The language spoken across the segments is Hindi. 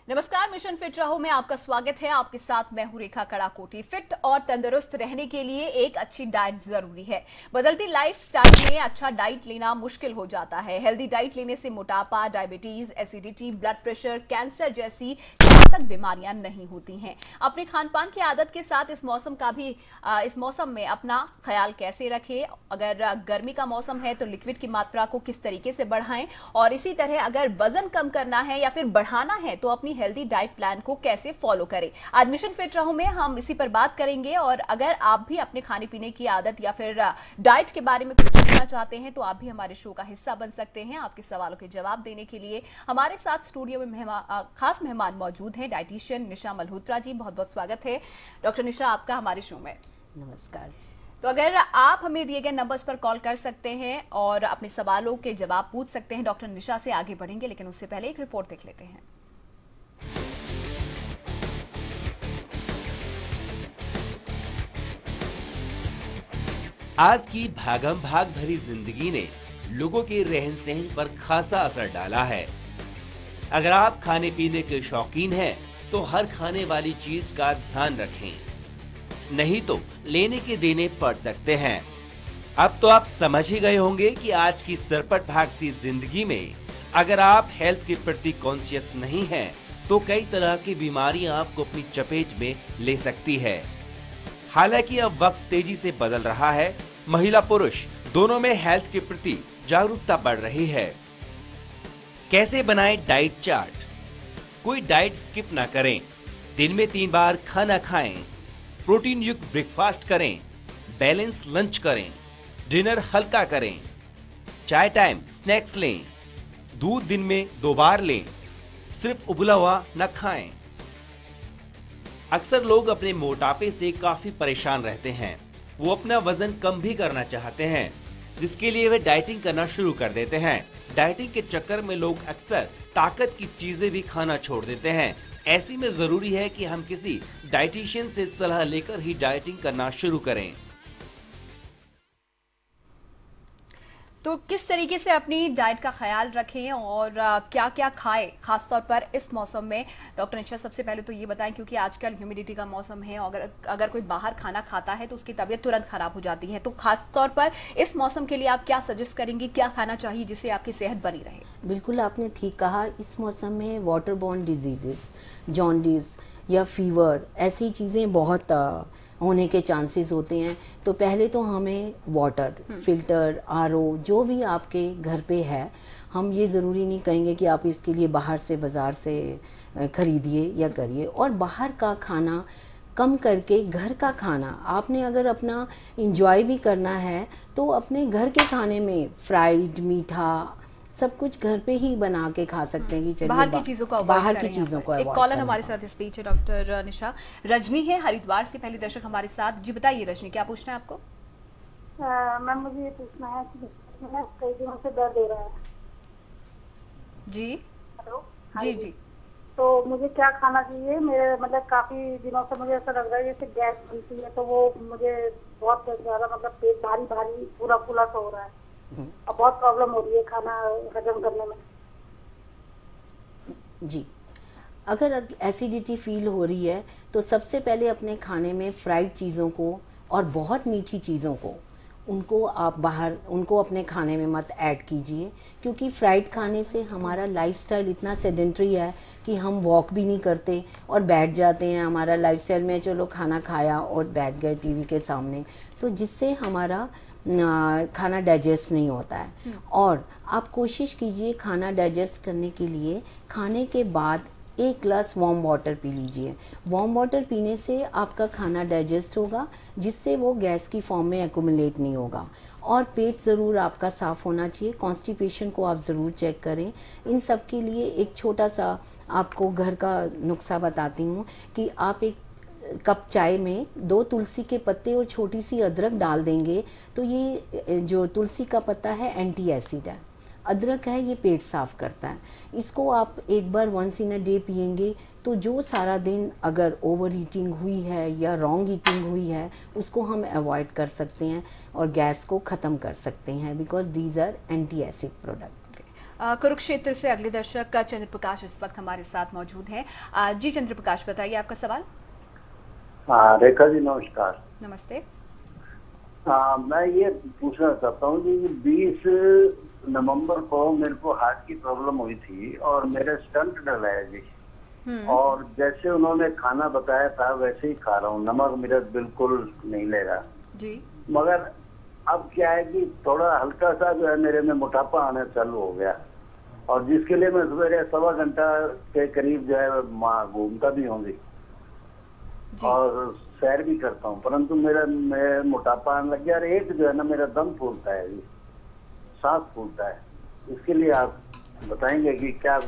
नमस्कार, मिशन फिट रहो में आपका स्वागत है। आपके साथ मैं हूं रेखा कड़ाकोटी। फिट और तंदुरुस्त रहने के लिए एक अच्छी डाइट जरूरी है। बदलती लाइफस्टाइल में अच्छा डाइट लेना मुश्किल हो जाता है। हेल्दी डाइट लेने से मोटापा, diabetes, acidity, blood pressure, cancer जैसी घातक बीमारियां नहीं होती हैं। अपने खान पान की आदत के साथ इस मौसम में अपना ख्याल कैसे रखें। अगर गर्मी का मौसम है तो लिक्विड की मात्रा को किस तरीके से बढ़ाएं, और इसी तरह अगर वजन कम करना है या फिर बढ़ाना है तो अपनी हेल्दी डाइट प्लान को कैसे फॉलो करें। आज मिशन फिट रहो में हम इसी पर बात करेंगे। और अगर आप भी अपने खाने पीने की आदत या फिर डाइट के बारे में कुछ पूछना चाहते हैं तो आप भी हमारे शो का हिस्सा बन सकते हैं। आपके सवालों के जवाब देने के लिए हमारे साथ स्टूडियो में खास मेहमान मौजूद हैं, डाइटिशियन निशा मल्होत्रा जी। बहुत बहुत स्वागत है डॉक्टर निशा आपका हमारे शो में। नमस्कार जी। तो अगर आप हमें दिए गए नंबर्स पर कॉल कर सकते हैं और अपने सवालों के जवाब पूछ सकते हैं। डॉक्टर निशा से आगे बढ़ेंगे, लेकिन उससे पहले एक रिपोर्ट देख लेते हैं। आज की भागम भाग भरी जिंदगी ने लोगों के रहन सहन पर खासा असर डाला है। अगर आप खाने पीने के शौकीन हैं, तो हर खाने वाली चीज का ध्यान रखें, नहीं तो लेने के देने पड़ सकते हैं। अब तो आप समझ ही गए होंगे कि आज की सरपट भागती जिंदगी में अगर आप हेल्थ के प्रति कॉन्शियस नहीं हैं, तो कई तरह की बीमारियां आपको अपनी चपेट में ले सकती है। हालांकि अब वक्त तेजी से बदल रहा है, महिला पुरुष दोनों में हेल्थ के प्रति जागरूकता बढ़ रही है। कैसे बनाएं डाइट चार्ट? कोई डाइट स्किप ना करें, दिन में 3 बार खाना खाएं, प्रोटीन युक्त ब्रेकफास्ट करें, बैलेंस लंच करें, डिनर हल्का करें, चाय टाइम स्नैक्स लें, दूध दिन में 2 बार लें, सिर्फ उबला हुआ न खाएं। अक्सर लोग अपने मोटापे से काफी परेशान रहते हैं। वो अपना वजन कम भी करना चाहते हैं, जिसके लिए वे डाइटिंग करना शुरू कर देते हैं। डाइटिंग के चक्कर में लोग अक्सर ताकत की चीजें भी खाना छोड़ देते हैं। ऐसी में जरूरी है कि हम किसी डाइटिशियन से सलाह लेकर ही डाइटिंग करना शुरू करें। तो किस तरीके से अपनी डाइट का ख्याल रखें और क्या क्या खाएं, खासतौर पर इस मौसम में। डॉक्टर निशा, सबसे पहले तो ये बताएं, क्योंकि आजकल ह्यूमिडिटी का मौसम है, और अगर कोई बाहर खाना खाता है तो उसकी तबीयत तुरंत खराब हो जाती है। तो खासतौर पर इस मौसम के लिए आप क्या सजेस्ट करेंगे, क्या खाना चाहिए जिससे आपकी सेहत बनी रहे? बिल्कुल आपने ठीक कहा। इस मौसम में वाटर बॉर्न डिजीजेस, जॉन्डिस या फीवर, ऐसी चीज़ें बहुत होने के चांसेस होते हैं। तो पहले तो हमें वाटर, फिल्टर, आरओ जो भी आपके घर पे है, हम ये ज़रूरी नहीं कहेंगे कि आप इसके लिए बाहर से, बाज़ार से खरीदिए या करिए। और बाहर का खाना कम करके घर का खाना, आपने अगर अपना इंजॉय भी करना है तो अपने घर के खाने में फ्राइड, मीठा, सब कुछ घर पे ही बना के खा सकते हैं। कि चलिए बाहर की चीजों को एक कॉलर हमारे साथ इस बीच है डॉक्टर निशा। रजनी है हरिद्वार से, पहली दर्शक हमारे साथ। जी बताइए रजनी, क्या पूछना है आपको? मैम मुझे ये पूछना है कि कई दिनों से दर्द हो रहा है। जी हेलो। जी जी। तो मुझे क्या खाना चाहिए? मेरे मतलब काफी दिनों से मुझे ऐसा लग रहा है जैसे गैस बनती है, तो वो मुझे बहुत ज्यादा मतलब पेट भारी भारी पूरा फूला सा हो रहा है और बहुत प्रॉब्लम हो रही है खाना हजम करने में। जी, अगर एसिडिटी फील हो रही है तो सबसे पहले अपने खाने में फ्राइड चीज़ों को और बहुत मीठी चीज़ों को, उनको अपने खाने में मत ऐड कीजिए। क्योंकि फ्राइड खाने से हमारा लाइफस्टाइल इतना सेडेंट्री है कि हम वॉक भी नहीं करते और बैठ जाते हैं। हमारा लाइफस्टाइल में चलो खाना खाया और बैठ गए टीवी के सामने, तो जिससे हमारा खाना डाइजेस्ट नहीं होता है। और आप कोशिश कीजिए खाना डाइजेस्ट करने के लिए खाने के बाद 1 ग्लास वार्म वाटर पी लीजिए। वार्म वाटर पीने से आपका खाना डाइजेस्ट होगा, जिससे वो गैस की फॉर्म में एक्यूमुलेट नहीं होगा। और पेट ज़रूर आपका साफ़ होना चाहिए। कॉन्स्टिपेशन को आप ज़रूर चेक करें। इन सब के लिए एक छोटा सा आपको घर का नुस्खा बताती हूँ कि आप 1 कप चाय में 2 तुलसी के पत्ते और छोटी सी अदरक डाल देंगे, तो ये जो तुलसी का पत्ता है एंटी एसिड है, अदरक है ये पेट साफ करता है। इसको आप एक बार वंस इन अ डे पिएंगे तो जो सारा दिन अगर ओवर ईटिंग हुई है या रॉन्ग ईटिंग हुई है उसको हम अवॉइड कर सकते हैं और गैस को ख़त्म कर सकते हैं, because these are anti acid product. Kurukshetra से अगले दर्शक चंद्र प्रकाश इस वक्त हमारे साथ मौजूद हैं। जी चंद्र प्रकाश, बताइए आपका सवाल। हाँ रेखा जी नमस्कार। नमस्ते। मैं ये पूछना चाहता हूँ कि 20 नवंबर को मेरे को हार्ट की प्रॉब्लम हुई थी और मेरे स्टंट डला है जी। और जैसे उन्होंने खाना बताया था वैसे ही खा रहा हूँ, नमक मिर्च बिल्कुल नहीं ले रहा जी। मगर अब क्या है कि थोड़ा हल्का सा जो है मेरे में मोटापा आना चालू हो गया, और जिसके लिए मैं सवेरे 1.25 घंटा के करीब जो है घूमता भी हूँ और सैर भी करता हूँ, परंतु मेरे मोटापा आने लग गया। और एक जो है ना मेरा दम फूलता है जी, सांस फूलता है। इसके लिए आप बताएंगे कि क्या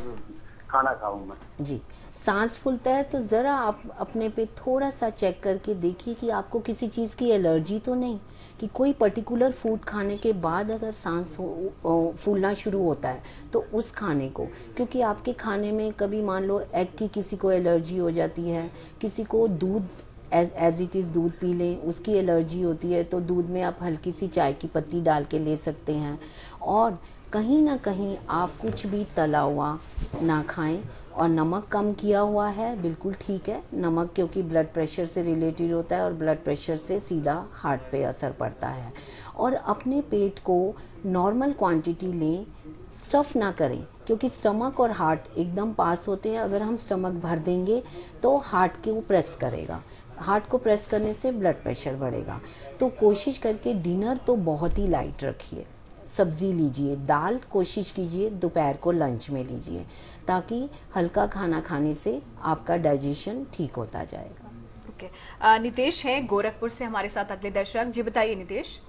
खाना खाऊं मैं? जी, सांस फूलता है तो ज़रा आप अपने पे थोड़ा सा चेक करके देखिए कि आपको किसी चीज़ की एलर्जी तो नहीं, कि कोई पर्टिकुलर फूड खाने के बाद अगर सांस फूलना शुरू होता है तो उस खाने को, क्योंकि आपके खाने में कभी मान लो एग की किसी को एलर्जी हो जाती है, किसी को दूध एज इट इज़ दूध पी लें उसकी एलर्जी होती है, तो दूध में आप हल्की सी चाय की पत्ती डाल के ले सकते हैं। और कहीं ना कहीं आप कुछ भी तला हुआ ना खाएं, और नमक कम किया हुआ है बिल्कुल ठीक है। नमक क्योंकि ब्लड प्रेशर से रिलेटेड होता है और ब्लड प्रेशर से सीधा हार्ट पे असर पड़ता है। और अपने पेट को नॉर्मल क्वांटिटी लें, स्टफ़ ना करें, क्योंकि स्टमक और हार्ट एकदम पास होते हैं। अगर हम स्टमक भर देंगे तो हार्ट को प्रेस करेगा, हार्ट को प्रेस करने से ब्लड प्रेशर बढ़ेगा। तो कोशिश करके डिनर तो बहुत ही लाइट रखिए, सब्ज़ी लीजिए, दाल कोशिश कीजिए दोपहर को लंच में लीजिए, ताकि हल्का खाना खाने से आपका डाइजेशन ठीक होता जाएगा। ओके। नितेश हैं गोरखपुर से हमारे साथ अगले दर्शक। जी बताइए नितेश।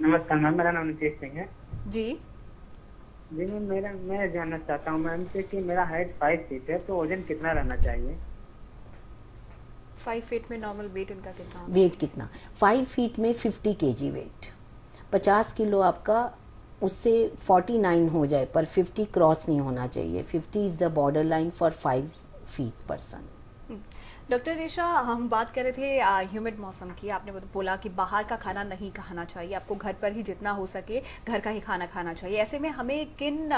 नमस्कार मैम, मेरा नाम नितेश सिंह है। जी जी मैम, मैं जानना चाहता हूँ मैम से कि मेरा हाइट 5 फीट है, तो वजन कितना रहना चाहिए? 5 फीट में नॉर्मल वेट इनका कितना? वेट कितना? 5 फीट में 50 kg वेट, 50 किलो आपका उससे 49 हो जाए, पर 50 क्रॉस नहीं होना चाहिए। 50 is the border line for 5 feet person. Doctor रेशा, हम बात कर रहे थे ह्यूमिड मौसम की। आपने बोला कि बाहर का खाना नहीं खाना चाहिए, आपको घर पर ही जितना हो सके घर का ही खाना खाना चाहिए। ऐसे में हमें किन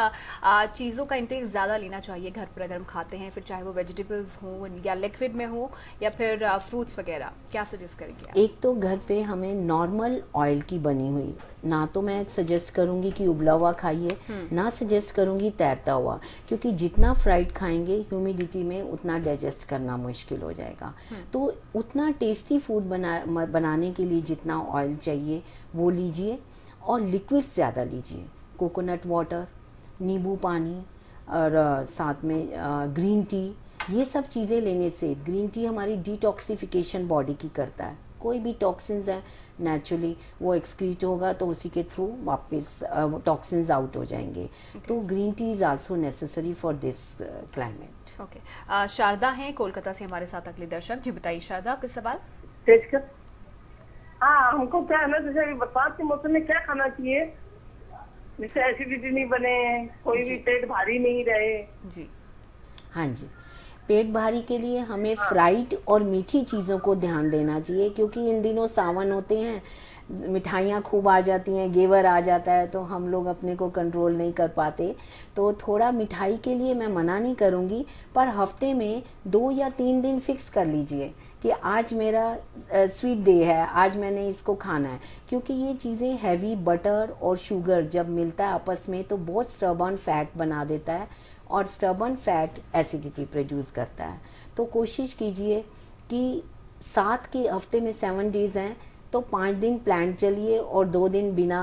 चीज़ों का इंटेक ज़्यादा लेना चाहिए घर पर अगर हम खाते हैं, फिर चाहे वो वेजिटेबल्स हो या लिक्विड में हो या फिर फ्रूट्स वगैरह, क्या सजेस्ट करेंगे आप? एक तो घर पे हमें नॉर्मल ऑयल की बनी हुई, ना तो मैं सजेस्ट करूंगी कि उबला हुआ खाइए, ना सजेस्ट करूंगी तैरता हुआ, क्योंकि जितना फ्राइड खाएंगे ह्यूमिडिटी में उतना डाइजेस्ट करना मुश्किल हो जाएगा। तो उतना टेस्टी फूड बनाने के लिए जितना ऑयल चाहिए वो लीजिए, और लिक्विड ज़्यादा लीजिए, कोकोनट वाटर, नींबू पानी, और साथ में ग्रीन टी। ये सब चीज़ें लेने से, ग्रीन टी हमारी डिटॉक्सिफिकेशन बॉडी की करता है। कोई भी टॉक्सिन्स है नेचुरली वो एक्सक्रीट होगा तो उसी के थ्रू वापस टॉक्सिन्स आउट हो जाएंगे। तो green tea is also necessary for this climate. Okay. Sharda हैं कोलकाता से हमारे साथ अगले दर्शक। जी बताइए शारदा, आपका सवाल। तेज कर। हाँ, हमको क्या है ना, जैसे बरसात के मौसम में क्या खाना चाहिए जिससे एसिडिटी नहीं बने, कोई भी पेट भारी नहीं रहे? जी हाँ जी, पेट भारी के लिए हमें फ्राइड और मीठी चीज़ों को ध्यान देना चाहिए, क्योंकि इन दिनों सावन होते हैं, मिठाइयाँ खूब आ जाती हैं, घेवर आ जाता है, तो हम लोग अपने को कंट्रोल नहीं कर पाते। तो थोड़ा मिठाई के लिए मैं मना नहीं करूँगी, पर हफ्ते में 2 या 3 दिन फिक्स कर लीजिए कि आज मेरा स्वीट डे है, आज मैंने इसको खाना है। क्योंकि ये चीज़ें हैवी बटर और शुगर जब मिलता है आपस में तो बहुत स्टर्बन फैट बना देता है, और स्टर्बन फैट एसिडिटी प्रोड्यूस करता है। तो कोशिश कीजिए कि 7 के हफ्ते में 7 डेज़ हैं तो 5 दिन प्लांट चलिए और 2 दिन बिना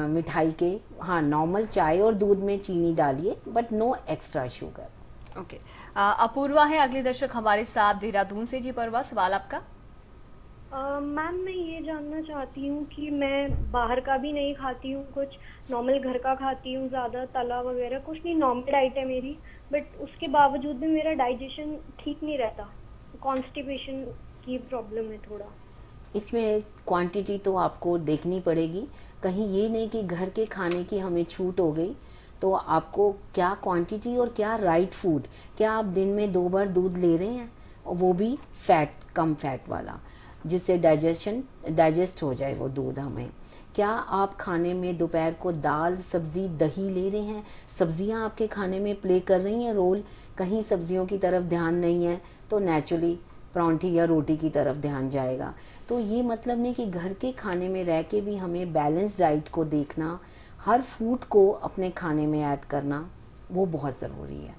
मिठाई के, हाँ नॉर्मल चाय और दूध में चीनी डालिए, but no extra sugar. Okay. Apoorva है अगले दर्शक हमारे साथ देहरादून से। जी परवा, सवाल आपका। मैम मैं ये जानना चाहती हूँ कि मैं बाहर का भी नहीं खाती हूँ, कुछ नॉर्मल घर का खाती हूँ, ज़्यादा तला वगैरह कुछ नहीं, नॉर्मल डाइट है मेरी, बट उसके बावजूद भी मेरा डाइजेशन ठीक नहीं रहता, कॉन्स्टिपेशन की प्रॉब्लम है थोड़ा। इसमें क्वांटिटी तो आपको देखनी पड़ेगी, कहीं ये नहीं कि घर के खाने की हमें छूट हो गई। तो आपको क्या क्वांटिटी और क्या राइट फूड, क्या आप दिन में 2 बार दूध ले रहे हैं, और वो भी फैट, कम फैट वाला, जिससे डाइजेस्ट हो जाए वो दूध हमें, क्या आप खाने में दोपहर को दाल सब्जी दही ले रहे हैं, सब्जियां आपके खाने में प्ले कर रही हैं रोल, कहीं सब्जियों की तरफ ध्यान नहीं है तो नेचुरली परांठी या रोटी की तरफ ध्यान जाएगा। तो ये मतलब नहीं कि घर के खाने में रह के भी हमें बैलेंस डाइट को देखना, हर फूड को अपने खाने में ऐड करना वो बहुत ज़रूरी है।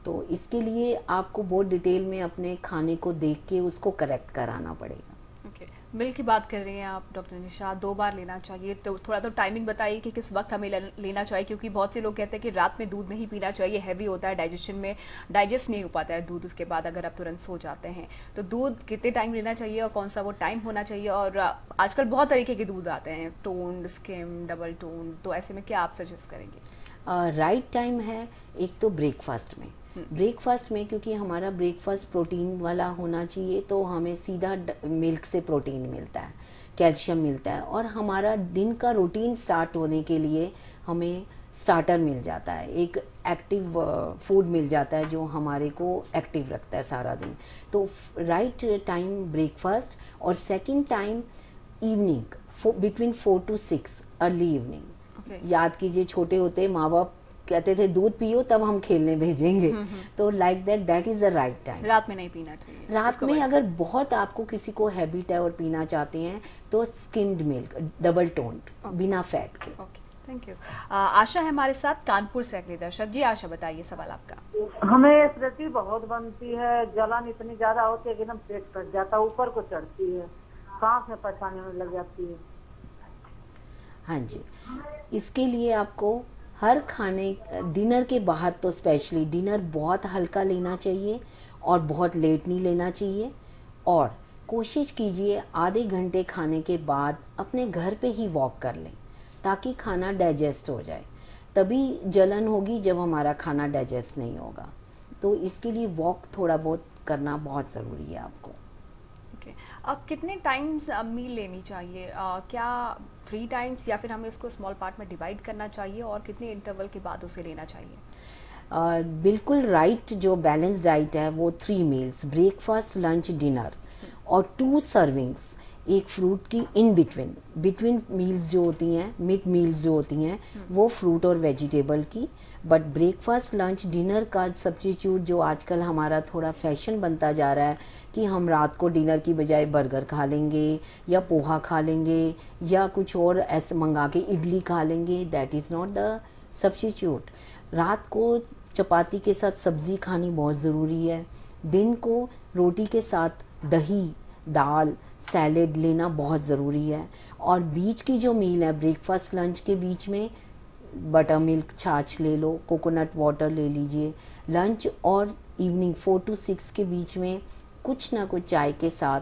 तो इसके लिए आपको बहुत डिटेल में अपने खाने को देख के उसको करेक्ट कराना पड़ेगा। ओके, मिल्क की बात कर रही हैं आप डॉक्टर निशा, 2 बार लेना चाहिए, तो थोड़ा तो टाइमिंग बताइए कि किस वक्त हमें लेना चाहिए, क्योंकि बहुत से लोग कहते हैं कि रात में दूध नहीं पीना चाहिए, हैवी होता है, डाइजेशन में डाइजेस्ट नहीं हो पाता है दूध उसके बाद अगर आप तुरंत सो जाते हैं। तो दूध कितने टाइम लेना चाहिए और कौन सा वो टाइम होना चाहिए? और आजकल बहुत तरीके के दूध आते हैं, टोन, स्किम, डबल टोन, तो ऐसे में क्या आप सजेस्ट करेंगे? राइट टाइम है एक तो ब्रेकफास्ट में। ब्रेकफास्ट में क्योंकि हमारा ब्रेकफास्ट प्रोटीन वाला होना चाहिए, तो हमें सीधा मिल्क से प्रोटीन मिलता है, कैल्शियम मिलता है, और हमारा दिन का रूटीन स्टार्ट होने के लिए हमें स्टार्टर मिल जाता है, एक एक्टिव फूड मिल जाता है जो हमारे को एक्टिव रखता है सारा दिन। तो राइट टाइम ब्रेकफास्ट, और second time evening between 4 to 6 early evening. याद कीजिए छोटे होते माँ बाप कहते थे दूध पियो तब हम खेलने भेजेंगे, तो like that is the right time. रात में नहीं पीना चाहिए। रात में अगर बहुत आपको किसी को हैबिट है और पीना चाहते हैं तो स्किम्ड मिल्क, डबल टोन्ड, बिना फैट के। Okay, thank you. आशा है हमारे साथ कानपुर से अगले दर्शक। जी आशा, बताइए सवाल आपका। हमें एसिडिटी बहुत बनती है, जलन इतनी ज्यादा होती है कि एकदम पेट फट जाता है, ऊपर को चढ़ती है, सांस में परेशानी होने लग जाती है। हाँ जी, इसके लिए आपको हर खाने डिनर के बाद तो स्पेशली डिनर बहुत हल्का लेना चाहिए और बहुत लेट नहीं लेना चाहिए, और कोशिश कीजिए आधे घंटे खाने के बाद अपने घर पे ही वॉक कर लें ताकि खाना डाइजेस्ट हो जाए। तभी जलन होगी जब हमारा खाना डाइजेस्ट नहीं होगा। तो इसके लिए वॉक थोड़ा बहुत करना बहुत ज़रूरी है आपको। कितने टाइम्स मील लेनी चाहिए? क्या 3 टाइम्स या फिर हमें उसको स्मॉल पार्ट में डिवाइड करना चाहिए, और कितने इंटरवल के बाद उसे लेना चाहिए? बिल्कुल राइट जो बैलेंस डाइट है वो 3 मील्स, ब्रेकफास्ट, लंच, डिनर, और 2 सर्विंग्स एक फ्रूट की इन बिटवीन मील्स जो होती हैं, मिड मील्स जो होती हैं वो फ्रूट और वेजिटेबल की। बट ब्रेकफास्ट, लंच, डिनर का सब्स्टिट्यूट जो आजकल हमारा थोड़ा फैशन बनता जा रहा है कि हम रात को डिनर की बजाय बर्गर खा लेंगे या पोहा खा लेंगे या कुछ और ऐसे मंगा के इडली खा लेंगे, that is not the substitute. रात को चपाती के साथ सब्ज़ी खानी बहुत ज़रूरी है। दिन को रोटी के साथ दही, दाल, सैलेड लेना बहुत ज़रूरी है। और बीच की जो मील है ब्रेकफास्ट लंच के बीच में बटर मिल्क, छाछ ले लो, कोकोनट वाटर ले लीजिए। लंच और इवनिंग 4 to 6 के बीच में कुछ ना कुछ चाय के साथ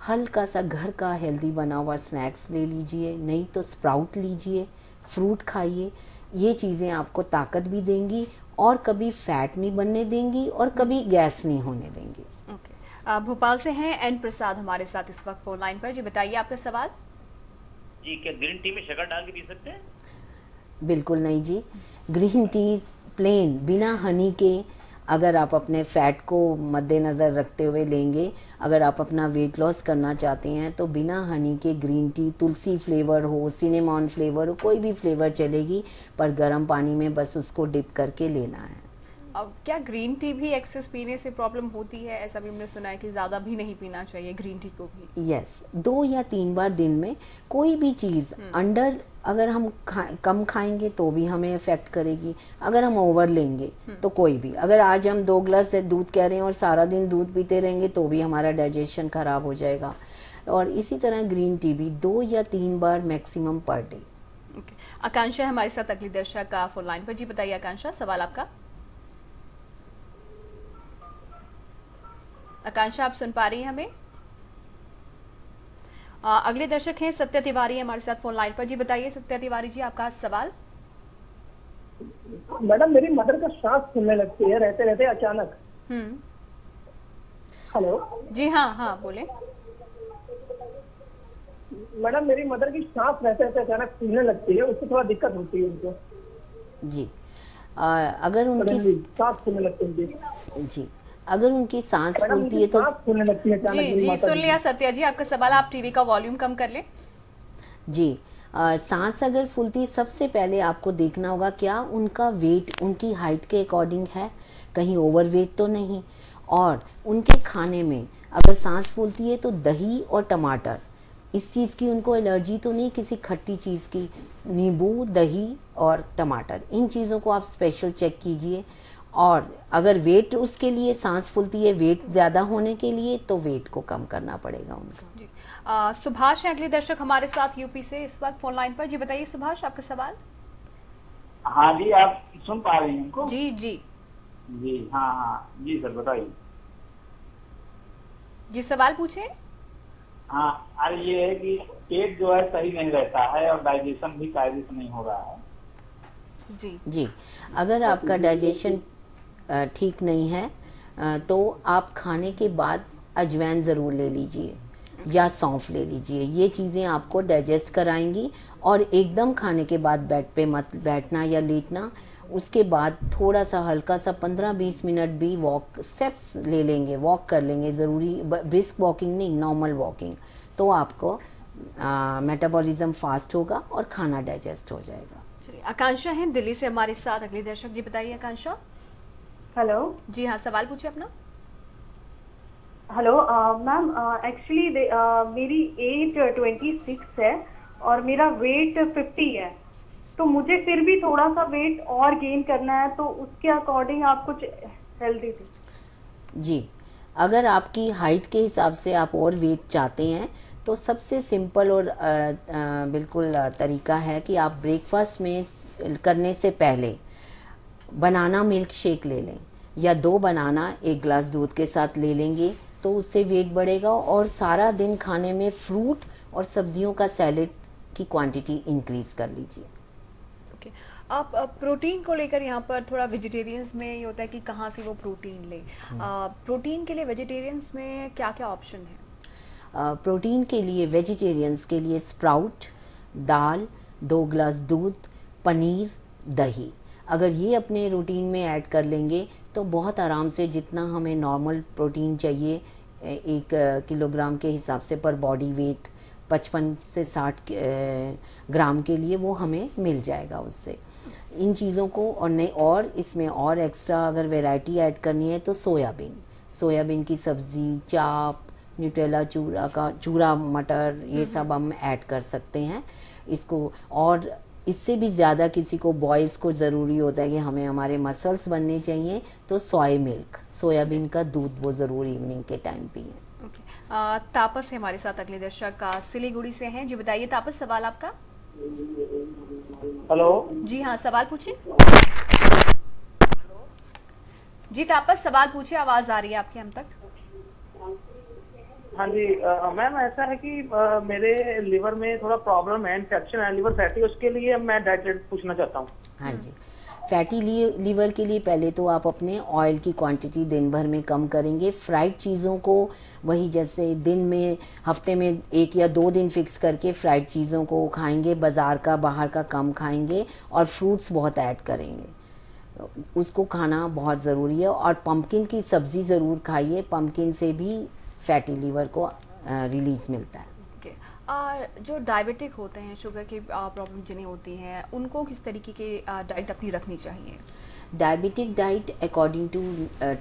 हल्का सा घर का हेल्दी बना हुआ स्नैक्स ले लीजिए, नहीं तो स्प्राउट लीजिए, फ्रूट खाइए। ये चीज़ें आपको ताकत भी देंगी और कभी फैट नहीं बनने देंगी और कभी गैस नहीं होने देंगी। भोपाल से हैं एन प्रसाद हमारे साथ इस वक्त फोन लाइन पर। जी बताइए आपका सवाल। जी, क्या ग्रीन टी में शक्कर डाल के पी सकते हैं? बिल्कुल नहीं जी, ग्रीन टी प्लेन बिना हनी के अगर आप अपने फैट को मद्देनज़र रखते हुए लेंगे, अगर आप अपना वेट लॉस करना चाहते हैं तो बिना हनी के ग्रीन टी, तुलसी फ्लेवर हो, सिनेमॉन फ्लेवर हो, कोई भी फ्लेवर चलेगी, पर गर्म पानी में बस उसको डिप करके लेना है। अब क्या ग्रीन टी भी एक्सेस पीने से प्रॉब्लम होती है? ऐसा भी हमने सुना है कि ज़्यादा भी नहीं पीना चाहिए ग्रीन टी को भी। यस, 2 या 3 बार दिन में कोई भी चीज़ अंडर अगर हम कम खाएंगे तो भी हमें इफेक्ट करेगी, अगर हम ओवर लेंगे तो कोई भी। अगर आज हम 2 गिलास दूध कह रहे हैं और सारा दिन दूध पीते रहेंगे तो भी हमारा डाइजेशन खराब हो जाएगा। और इसी तरह ग्रीन टी भी 2 या 3 बार मैक्सिमम पर डे। आकांक्षा है हमारे साथ अगली दर्शक का फोन लाइन पर। जी बताइए आकांक्षा, सवाल आपका। आकांक्षा आप सुन पा रही हैं हमें? अगले दर्शक हैं सत्या तिवारी हमारे साथ फोन लाइन पर। जी बताइए सत्या तिवारी जी, आपका सवाल। मैडम, मेरी मदर का सांस फूलने लगती है रहते रहते अचानक। हेलो जी, हाँ बोले। मैडम, मेरी मदर की सांस रहते रहते अचानक फूलने लगती है, उससे थोड़ा दिक्कत होती है उनको। जी, अगर उनकी सांस फूलने लगती है जी, अगर उनकी सांस फूलती है तो जी सुन लिया सत्या जी आपका सवाल। आप टीवी का वॉल्यूम कम कर लें। जी, सांस अगर फूलती है, सबसे पहले आपको देखना होगा क्या उनका वेट उनकी हाइट के अकॉर्डिंग है, कहीं ओवरवेट तो नहीं। और उनके खाने में अगर सांस फूलती है तो दही और टमाटर, इस चीज़ की उनको एलर्जी तो नहीं, किसी खट्टी चीज़ की, नींबू, दही और टमाटर, इन चीज़ों को आप स्पेशल चेक कीजिए। और अगर वेट उसके लिए सांस फूलती है वेट ज़्यादा होने के लिए, तो वेट को कम करना पड़ेगा उनका। सुभाष है अगले दर्शक हमारे साथ यूपी से इस वक्त फोन लाइन पर। जी बताइए सुभाष, आपका सवाल। हाँ जी, आप सुन पा रही हैं हमको? जी जी जी हाँ हाँ जी सर, बताइए। जी सवाल पूछे। हाँ, अरे ये है कि पेट जो है सही नहीं रहता है और डाइजेशन भी कायदे से नहीं हो रहा है। जी, अगर आपका डाइजेशन ठीक नहीं है तो आप खाने के बाद अजवाइन ज़रूर ले लीजिए या सौंफ ले लीजिए, ये चीज़ें आपको डाइजेस्ट कराएंगी। और एकदम खाने के बाद बेड पे मत बैठना या लेटना, उसके बाद थोड़ा सा हल्का सा 15-20 मिनट भी वॉक, स्टेप्स ले लेंगे, वॉक कर लेंगे, ज़रूरी ब्रिस्क वॉकिंग नहीं, नॉर्मल वॉकिंग, तो आपको मेटाबॉलिज्म फास्ट होगा और खाना डाइजेस्ट हो जाएगा। आकांक्षा है दिल्ली से हमारे साथ अगली दर्शक। जी बताइए आकांक्षा। हेलो। जी हाँ, सवाल पूछिए अपना। हेलो मैम, एक्चुअली मेरी एज 26 है और मेरा वेट 50 है, तो मुझे फिर भी थोड़ा सा वेट और गेन करना है, तो उसके अकॉर्डिंग आप कुछ हेल्दी टिप्स। जी, अगर आपकी हाइट के हिसाब से आप और वेट चाहते हैं तो सबसे सिंपल और बिल्कुल तरीका है कि आप ब्रेकफास्ट में करने से पहले बनाना मिल्क शेक ले लें, या 2 बनाना 1 गिलास दूध के साथ ले लेंगे, तो उससे वेट बढ़ेगा। और सारा दिन खाने में फ्रूट और सब्जियों का सैलेड की क्वांटिटी इंक्रीज कर लीजिए। ओके, आप प्रोटीन को लेकर यहाँ पर थोड़ा वेजिटेरियंस में ये होता है कि कहाँ से वो प्रोटीन ले। प्रोटीन के लिए वेजिटेरियंस में क्या क्या ऑप्शन है? प्रोटीन के लिए वेजिटेरियंस के लिए स्प्राउट, दाल, 2 गिलास दूध, पनीर, दही, अगर ये अपने रूटीन में ऐड कर लेंगे तो बहुत आराम से जितना हमें नॉर्मल प्रोटीन चाहिए 1 किलोग्राम के हिसाब से पर बॉडी वेट 55 से 60 ग्राम के लिए वो हमें मिल जाएगा उससे। इन चीज़ों को और इसमें और एक्स्ट्रा अगर वैरायटी ऐड करनी है तो सोयाबीन की सब्ज़ी, चाप, न्यूट्रेला चूरा मटर, ये सब हम ऐड कर सकते हैं इसको। और इससे भी ज़्यादा किसी को, बॉयज़ को ज़रूरी होता है कि हमें हमारे मसल्स बनने चाहिए, तो सोया मिल्क, सोयाबीन का दूध वो ज़रूर इवनिंग के टाइम पिए। तापस है हमारे साथ अगले दर्शक, सिलीगुड़ी से हैं। जी बताइए तापस, सवाल आपका। हेलो। जी हाँ, सवाल पूछिए। जी तापस, सवाल पूछिए, आवाज़ आ रही है आपके हम तक। हाँ जी मैम, ऐसा है कि मेरे लिवर में थोड़ा प्रॉब्लम है, इन्फेक्शन है, लिवर फैटी, उसके लिए मैं डाइट पूछना चाहता हूँ। हाँ जी, फैटी लीवर के लिए पहले तो आप अपने ऑयल की क्वांटिटी दिन भर में कम करेंगे। फ्राइड चीज़ों को वही जैसे दिन में, हफ्ते में 1 या 2 दिन फिक्स करके फ्राइड चीज़ों को खाएंगे, बाज़ार का बाहर का कम खाएंगे, और फ्रूट्स बहुत ऐड करेंगे, उसको खाना बहुत ज़रूरी है। और पम्पकिन की सब्ज़ी ज़रूर खाइए, पम्पकिन से भी फैटी लीवर को रिलीज मिलता है। जो डायबिटिक होते हैं, शुगर की प्रॉब्लम जिन्हें होती हैं, उनको किस तरीके की डाइट अपनी रखनी चाहिए? Diabetic diet according to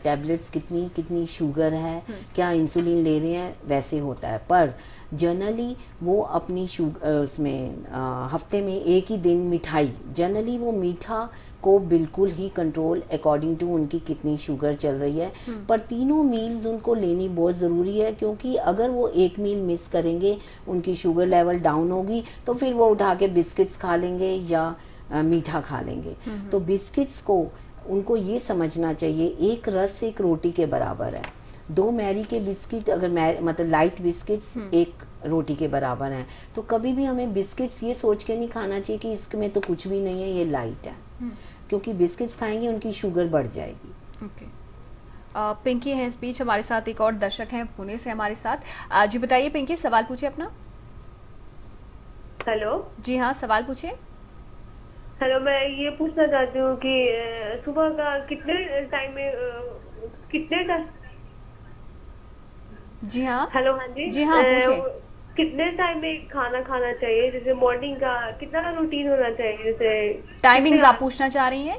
tablets, कितनी शुगर है, क्या इंसुलिन ले रहे हैं, वैसे होता है। पर जनरली वो अपनी उसमें हफ्ते में 1 ही दिन मिठाई, जनरली वो मीठा को बिल्कुल ही कंट्रोल अकॉर्डिंग टू उनकी कितनी शुगर चल रही है। पर तीनों मील्स उनको लेनी बहुत ज़रूरी है, क्योंकि अगर वो 1 मील मिस करेंगे उनकी शुगर लेवल डाउन होगी, तो फिर वो उठा के बिस्किट्स खा लेंगे या मीठा खा लेंगे। तो बिस्किट्स को उनको ये समझना चाहिए 1 रस 1 रोटी के बराबर है। 2 मैरी के बिस्किट अगर मतलब लाइट बिस्किट्स 1 रोटी के बराबर हैं। तो कभी भी हमें बिस्किट्स ये सोच के नहीं खाना चाहिए कि इसमें तो कुछ भी नहीं है, ये लाइट है, क्योंकि बिस्किट्स खाएंगे उनकी शुगर बढ़ जाएगी। ओके, पिंकी है इस बीच हमारे साथ, एक और दर्शक हैं पुणे से हमारे साथ। जी बताइए पिंकी, सवाल पूछिए अपना। हेलो। जी हाँ, सवाल पूछिए। हेलो, मैं ये पूछना चाहती हूँ कि सुबह का कितने टाइम में जी हाँ। हेलो। हाँ जी। जी हाँ, पूछिए। कितने टाइम में खाना खाना चाहिए, जैसे मॉर्निंग का कितना रूटीन होना चाहिए, जैसे टाइमिंग्स आप पूछना चाह रही हैं?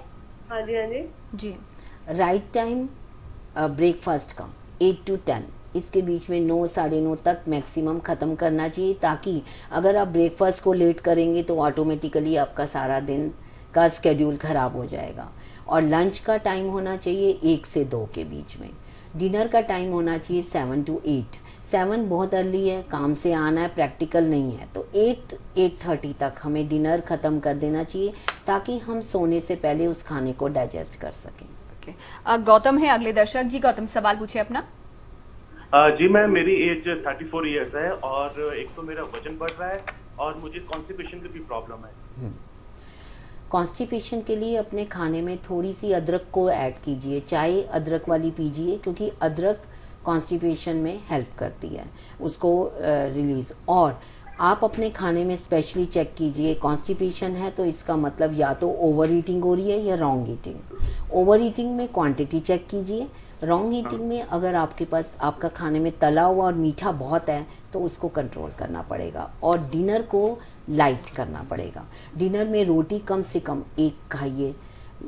हाँ जी, हाँ जी जी। राइट टाइम ब्रेकफास्ट का 8 to 10 इसके बीच में 9 साढ़े 9 तक मैक्सिमम ख़त्म करना चाहिए, ताकि अगर आप ब्रेकफास्ट को लेट करेंगे तो ऑटोमेटिकली आपका सारा दिन का स्केड्यूल ख़राब हो जाएगा। और लंच का टाइम होना चाहिए 1 से 2 के बीच में। डिनर का टाइम होना चाहिए 7 to 8। 7 बहुत अर्ली है, काम से आना है, प्रैक्टिकल नहीं है, तो 8-8:30 तक हमें डिनर ख़त्म कर देना चाहिए, ताकि हम सोने से पहले उस खाने को डाइजेस्ट कर सकें। गौतम है अगले दर्शक। जी गौतम, सवाल पूछिए अपना। जी मैम, मेरी एज 34 ईयर्स है और एक तो मेरा वजन बढ़ रहा है और मुझे कॉन्स्टिपेशन की भी प्रॉब्लम है। कॉन्स्टिपेशन के लिए अपने खाने में थोड़ी सी अदरक को ऐड कीजिए, चाय अदरक वाली पीजिए, क्योंकि अदरक कॉन्स्टिपेशन में हेल्प करती है उसको रिलीज़। और आप अपने खाने में स्पेशली चेक कीजिए, कॉन्स्टिपेशन है तो इसका मतलब या तो ओवर ईटिंग हो रही है या रॉन्ग ईटिंग। ओवर ईटिंग में क्वांटिटी चेक कीजिए, रॉन्ग ईटिंग में अगर आपके पास आपका खाने में तला हुआ और मीठा बहुत है तो उसको कंट्रोल करना पड़ेगा। और डिनर को लाइट करना पड़ेगा। डिनर में रोटी कम से कम 1 खाइए,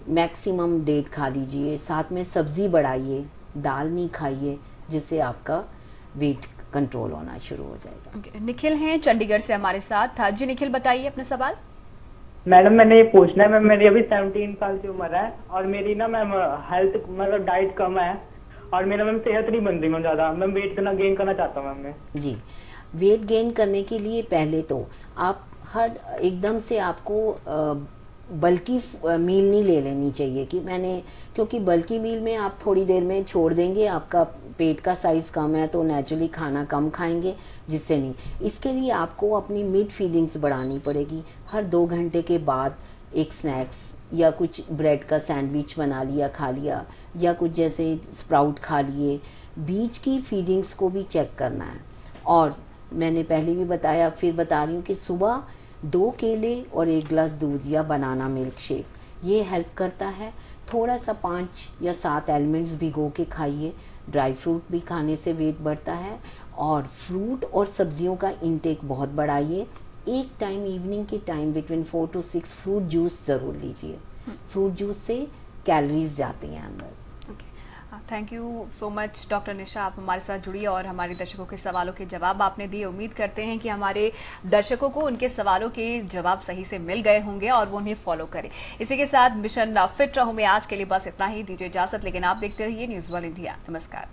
मैक्सिमम 1.5 खा लीजिए, साथ में सब्ज़ी बढ़ाइए, दाल नहीं खाइए, जिससे आपका वेट कंट्रोल होना शुरू हो जाएगा। निखिल हैं चंडीगढ़ से हमारे साथ। जी निखिल, बताइए अपना सवाल। मैडम मैंने ये पूछना है, मैम मेरी अभी 17 साल की उम्र है और मेरी ना मैम हेल्थ मतलब डाइट कम है और मेरा मैम सेहत नहीं बन रही मैम ज़्यादा, मैम वेट करना गेन करना चाहता हूँ मैम मैं। जी, वेट गेन करने के लिए पहले तो आप हर एकदम से आपको बल्कि मील नहीं ले लेनी चाहिए कि क्योंकि बल्कि मील में आप थोड़ी देर में छोड़ देंगे, आपका पेट का साइज़ कम है तो नेचुरली खाना कम खाएंगे, जिससे नहीं। इसके लिए आपको अपनी मिड फीडिंग्स बढ़ानी पड़ेगी। हर 2 घंटे के बाद एक स्नैक्स या कुछ ब्रेड का सैंडविच बना लिया, खा लिया, या कुछ जैसे स्प्राउट खा लिए। बीच की फीडिंग्स को भी चेक करना है। और मैंने पहले भी बताया, फिर बता रही हूँ कि सुबह 2 केले और 1 गिलास दूध या बनाना मिल्क शेक, ये हेल्प करता है। थोड़ा सा 5 या 7 एलिमेंट्स भिगो के खाइए। ड्राई फ्रूट भी खाने से वेट बढ़ता है। और फ्रूट और सब्जियों का इंटेक बहुत बढ़ाइए। एक टाइम इवनिंग के time between 4 to 6 fruit juice ज़रूर लीजिए। फ्रूट जूस से कैलोरीज जाती हैं अंदर। Thank you so much doctor Nisha, आप हमारे साथ जुड़ी और हमारे दर्शकों के सवालों के जवाब आपने दिए। उम्मीद करते हैं कि हमारे दर्शकों को उनके सवालों के जवाब सही से मिल गए होंगे और वो उन्हें फॉलो करें। इसी के साथ मिशन फिट रहूं में आज के लिए बस इतना ही। दीजिए इजाजत, लेकिन आप देखते रहिए न्यूज़ 1 इंडिया। नमस्कार।